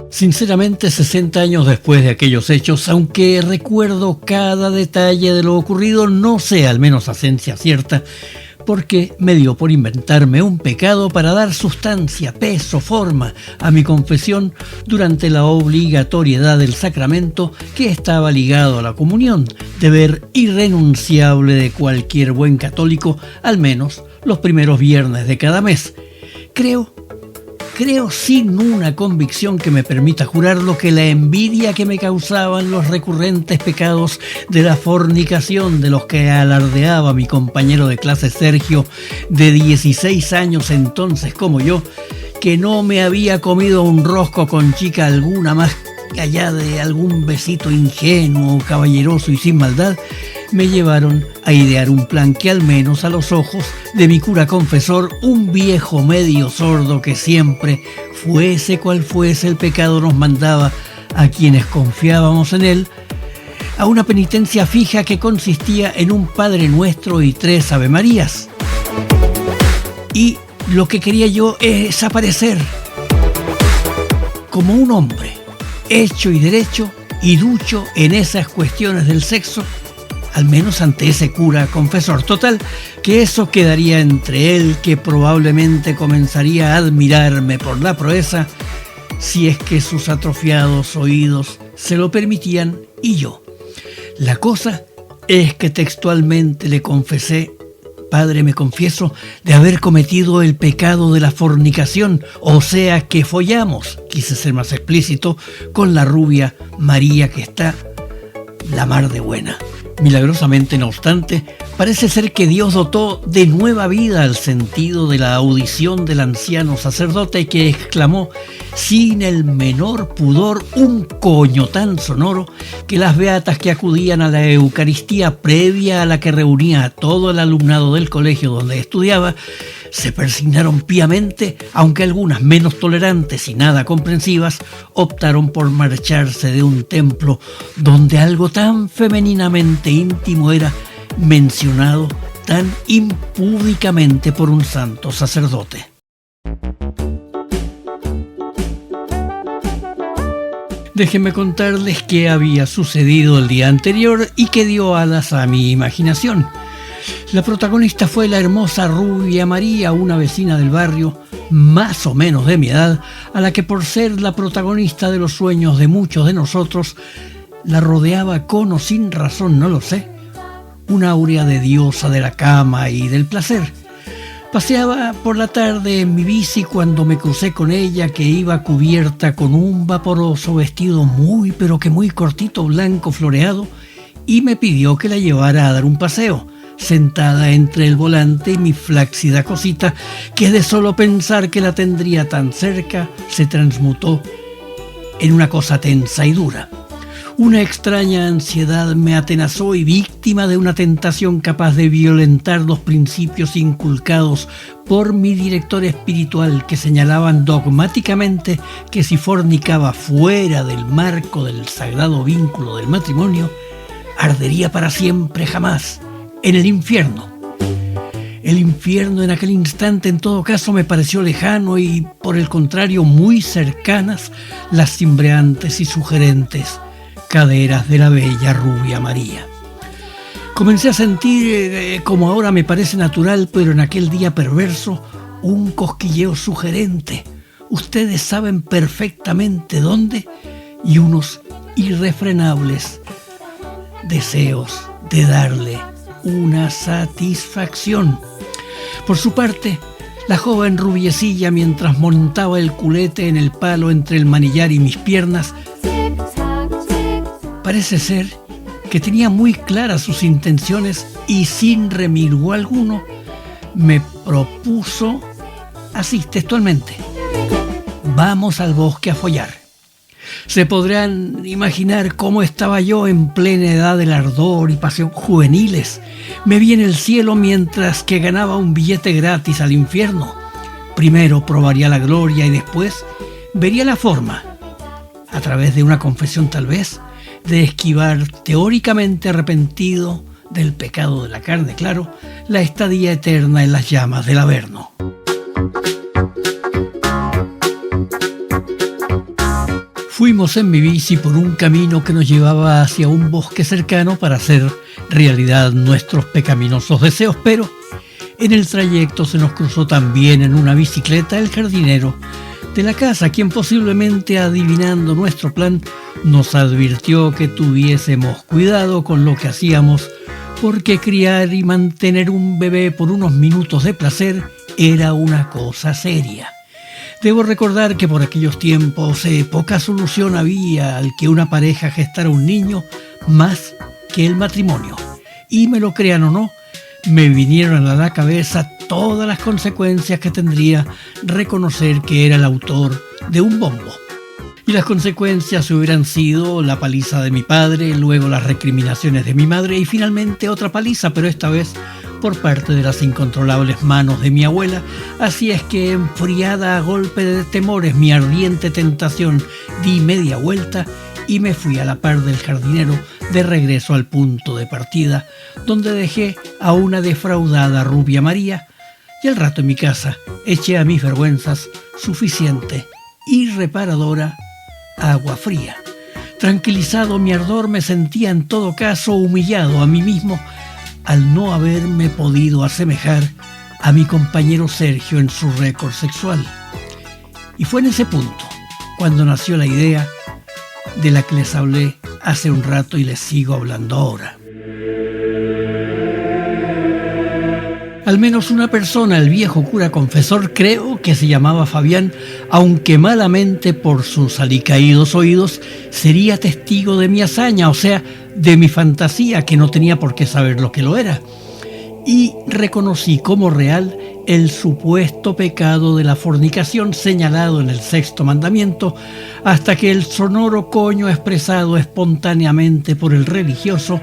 Sinceramente, 60 años después de aquellos hechos, aunque recuerdo cada detalle de lo ocurrido, no sé, al menos a ciencia cierta, porque me dio por inventarme un pecado para dar sustancia, peso, forma a mi confesión durante la obligatoriedad del sacramento que estaba ligado a la comunión, deber irrenunciable de cualquier buen católico, al menos los primeros viernes de cada mes. Creo sin una convicción que me permita jurarlo que la envidia que me causaban los recurrentes pecados de la fornicación de los que alardeaba mi compañero de clase Sergio, de 16 años entonces como yo, que no me había comido un rosco con chica alguna más allá de algún besito ingenuo, caballeroso y sin maldad, me llevaron a idear un plan que al menos a los ojos de mi cura confesor, un viejo medio sordo que siempre, fuese cual fuese el pecado, nos mandaba a quienes confiábamos en él, a una penitencia fija que consistía en un Padre Nuestro y 3 Ave Marías. Y lo que quería yo es aparecer como un hombre, hecho y derecho y ducho en esas cuestiones del sexo, al menos ante ese cura confesor. Total, que eso quedaría entre él, que probablemente comenzaría a admirarme por la proeza, si es que sus atrofiados oídos se lo permitían, y yo. La cosa es que textualmente le confesé: Padre, me confieso de haber cometido el pecado de la fornicación, o sea que follamos, quise ser más explícito, con la rubia María, que está la mar de buena. Milagrosamente, no obstante, parece ser que Dios dotó de nueva vida al sentido de la audición del anciano sacerdote, que exclamó sin el menor pudor un coño tan sonoro que las beatas que acudían a la Eucaristía previa a la que reunía a todo el alumnado del colegio donde estudiaba se persignaron píamente, aunque algunas menos tolerantes y nada comprensivas optaron por marcharse de un templo donde algo tan femeninamente íntimo era mencionado tan impúdicamente por un santo sacerdote. Déjenme contarles qué había sucedido el día anterior y que dio alas a mi imaginación. La protagonista fue la hermosa rubia María, una vecina del barrio, más o menos de mi edad, a la que por ser la protagonista de los sueños de muchos de nosotros, la rodeaba con o sin razón, no lo sé, una aurea de diosa de la cama y del placer. Paseaba por la tarde en mi bici cuando me crucé con ella, que iba cubierta con un vaporoso vestido muy pero que muy cortito, blanco floreado, y me pidió que la llevara a dar un paseo, sentada entre el volante y mi flácida cosita, que de solo pensar que la tendría tan cerca se transmutó en una cosa tensa y dura. Una extraña ansiedad me atenazó y, víctima de una tentación capaz de violentar los principios inculcados por mi director espiritual, que señalaban dogmáticamente que si fornicaba fuera del marco del sagrado vínculo del matrimonio, ardería para siempre jamás en el infierno. El infierno en aquel instante, en todo caso, me pareció lejano y, por el contrario, muy cercanas las cimbreantes y sugerentes caderas de la bella rubia María. Comencé a sentir, como ahora me parece natural, pero en aquel día perverso, un cosquilleo sugerente. Ustedes saben perfectamente dónde, y unos irrefrenables deseos de darle una satisfacción. Por su parte, la joven rubiecilla, mientras montaba el culete en el palo entre el manillar y mis piernas, parece ser que tenía muy claras sus intenciones y, sin remilgo alguno, me propuso así textualmente: vamos al bosque a follar. Se podrán imaginar cómo estaba yo en plena edad del ardor y pasión juveniles. Me vi en el cielo mientras que ganaba un billete gratis al infierno. Primero probaría la gloria y después vería la forma, a través de una confesión tal vez, de esquivar teóricamente arrepentido del pecado de la carne, claro, la estadía eterna en las llamas del Averno. Fuimos en mi bici por un camino que nos llevaba hacia un bosque cercano para hacer realidad nuestros pecaminosos deseos, pero en el trayecto se nos cruzó también en una bicicleta el jardinero de la casa, quien posiblemente adivinando nuestro plan nos advirtió que tuviésemos cuidado con lo que hacíamos, porque criar y mantener un bebé por unos minutos de placer era una cosa seria. Debo recordar que por aquellos tiempos poca solución había al que una pareja gestara un niño más que el matrimonio. Y me lo crean o no, me vinieron a la cabeza todas las consecuencias que tendría reconocer que era el autor de un bombo. Y las consecuencias hubieran sido la paliza de mi padre, luego las recriminaciones de mi madre y finalmente otra paliza, pero esta vez por parte de las incontrolables manos de mi abuela. Así es que, enfriada a golpe de temores mi ardiente tentación, di media vuelta y me fui a la par del jardinero de regreso al punto de partida, donde dejé a una defraudada rubia María y al rato en mi casa eché a mis vergüenzas suficiente y reparadora agua fría. Tranquilizado mi ardor, me sentía en todo caso humillado a mí mismo al no haberme podido asemejar a mi compañero Sergio en su récord sexual. Y fue en ese punto cuando nació la idea de la que les hablé hace un rato y les sigo hablando ahora. Al menos una persona, el viejo cura confesor, creo que se llamaba Fabián, aunque malamente por sus alicaídos oídos, sería testigo de mi hazaña, o sea, de mi fantasía, que no tenía por qué saber lo que lo era. Y reconocí como real el supuesto pecado de la fornicación señalado en el 6º mandamiento, hasta que el sonoro coño expresado espontáneamente por el religioso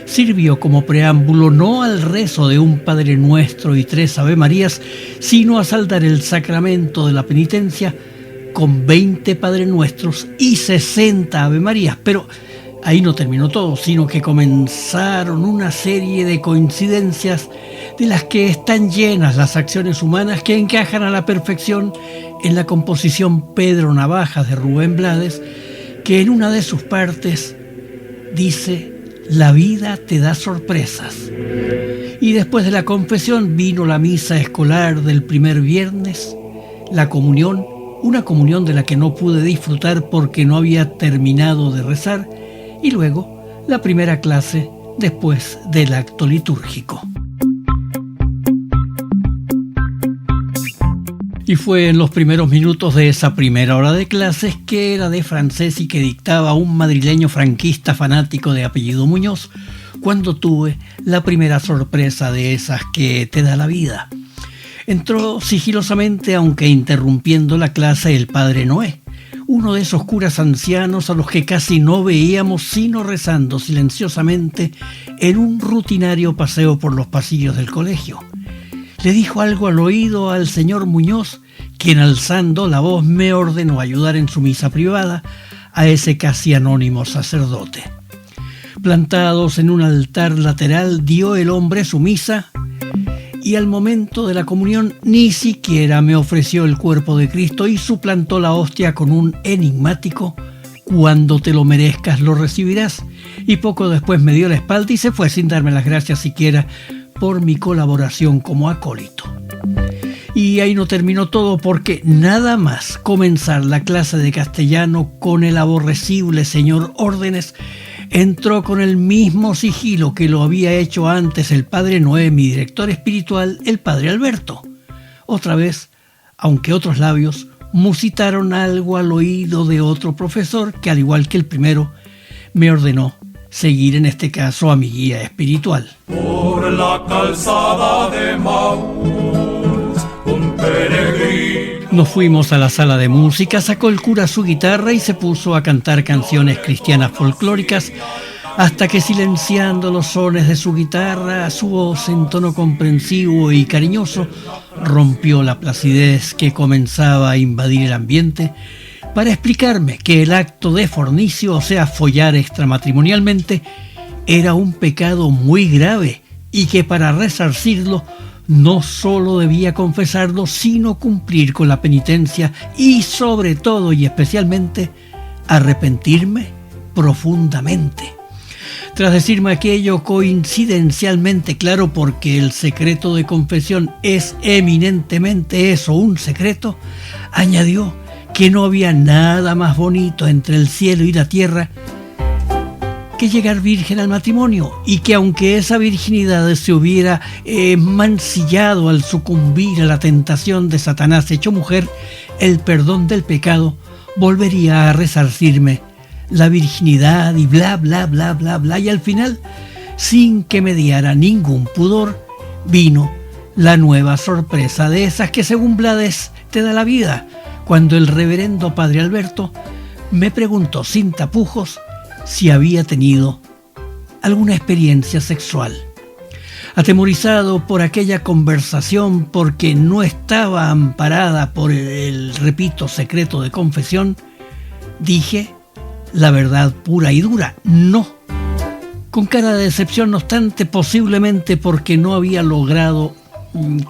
sirvió como preámbulo no al rezo de un Padre Nuestro y 3 Ave Marías, sino a saldar el sacramento de la penitencia con 20 Padre Nuestros y 60 Ave Marías. Pero ahí no terminó todo, sino que comenzaron una serie de coincidencias de las que están llenas las acciones humanas, que encajan a la perfección en la composición Pedro Navajas de Rubén Blades, que en una de sus partes dice: la vida te da sorpresas. Y después de la confesión vino la misa escolar del primer viernes, la comunión, una comunión de la que no pude disfrutar porque no había terminado de rezar, y luego la primera clase después del acto litúrgico. Y fue en los primeros minutos de esa primera hora de clases, que era de francés y que dictaba un madrileño franquista fanático de apellido Muñoz, cuando tuve la primera sorpresa de esas que te da la vida. Entró sigilosamente, aunque interrumpiendo la clase, el padre Noé, uno de esos curas ancianos a los que casi no veíamos sino rezando silenciosamente en un rutinario paseo por los pasillos del colegio. Le dijo algo al oído al señor Muñoz, quien alzando la voz me ordenó ayudar en su misa privada a ese casi anónimo sacerdote. Plantados en un altar lateral, dio el hombre su misa y al momento de la comunión ni siquiera me ofreció el cuerpo de Cristo y suplantó la hostia con un enigmático: cuando te lo merezcas lo recibirás. Y poco después me dio la espalda y se fue sin darme las gracias siquiera por mi colaboración como acólito. Y ahí no terminó todo, porque nada más comenzar la clase de castellano con el aborrecible señor Órdenes, entró con el mismo sigilo que lo había hecho antes el padre Noé, mi director espiritual, el padre Alberto. Otra vez, aunque otros labios musitaron algo al oído de otro profesor que, al igual que el primero, me ordenó seguir en este caso a mi guía espiritual. Por la calzada de Maús, un peregrino. Nos fuimos a la sala de música, sacó el cura su guitarra y se puso a cantar canciones cristianas folclóricas, hasta que, silenciando los sones de su guitarra, su voz en tono comprensivo y cariñoso rompió la placidez que comenzaba a invadir el ambiente para explicarme que el acto de fornicio, o sea, follar extramatrimonialmente, era un pecado muy grave y que para resarcirlo no solo debía confesarlo, sino cumplir con la penitencia y sobre todo y especialmente arrepentirme profundamente. Tras decirme aquello coincidencialmente claro, porque el secreto de confesión es eminentemente eso, un secreto, añadió que no había nada más bonito entre el cielo y la tierra que llegar virgen al matrimonio, y que aunque esa virginidad se hubiera mancillado al sucumbir a la tentación de Satanás hecho mujer, el perdón del pecado volvería a resarcirme la virginidad y bla, bla, bla, bla, bla. Y al final, sin que mediara ningún pudor, vino la nueva sorpresa de esas que según Blades te da la vida, cuando el reverendo padre Alberto me preguntó sin tapujos si había tenido alguna experiencia sexual. Atemorizado por aquella conversación, porque no estaba amparada por el repito, secreto de confesión, dije la verdad pura y dura, no. Con cara de decepción, no obstante, posiblemente porque no había logrado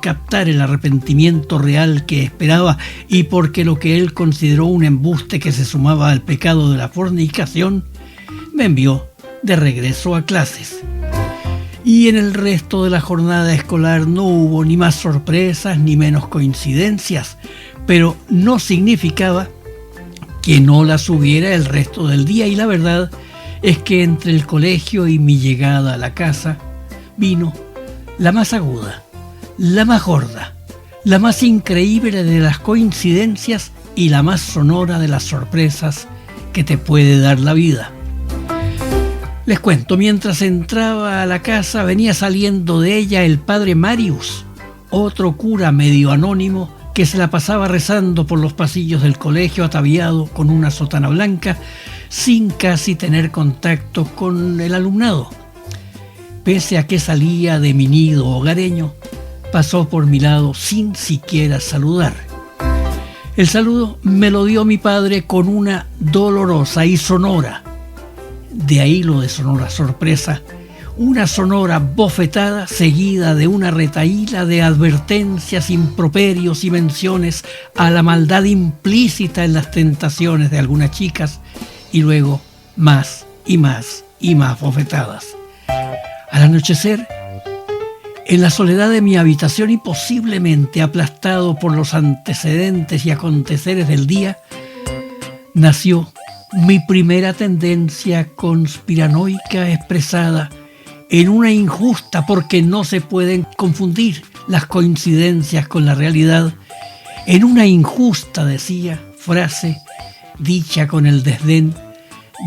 captar el arrepentimiento real que esperaba y porque lo que él consideró un embuste que se sumaba al pecado de la fornicación, me envió de regreso a clases. Y en el resto de la jornada escolar no hubo ni más sorpresas ni menos coincidencias, pero no significaba que no las hubiera el resto del día, y la verdad es que entre el colegio y mi llegada a la casa vino la más aguda, la más gorda, la más increíble de las coincidencias y la más sonora de las sorpresas que te puede dar la vida. Les cuento, mientras entraba a la casa venía saliendo de ella el padre Marius, otro cura medio anónimo que se la pasaba rezando por los pasillos del colegio ataviado con una sotana blanca, sin casi tener contacto con el alumnado. Pese a que salía de mi nido hogareño, pasó por mi lado sin siquiera saludar. El saludo me lo dio mi padre con una dolorosa y sonora, de ahí lo de sonora sorpresa, una sonora bofetada seguida de una retahíla de advertencias, improperios y menciones a la maldad implícita en las tentaciones de algunas chicas, y luego más y más y más bofetadas. Al anochecer, en la soledad de mi habitación y posiblemente aplastado por los antecedentes y aconteceres del día, nació mi primera tendencia conspiranoica expresada en una injusta, porque no se pueden confundir las coincidencias con la realidad, en una injusta, decía, frase dicha con el desdén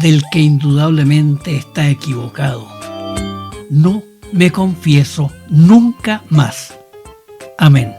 del que indudablemente está equivocado. No me confieso nunca más. Amén.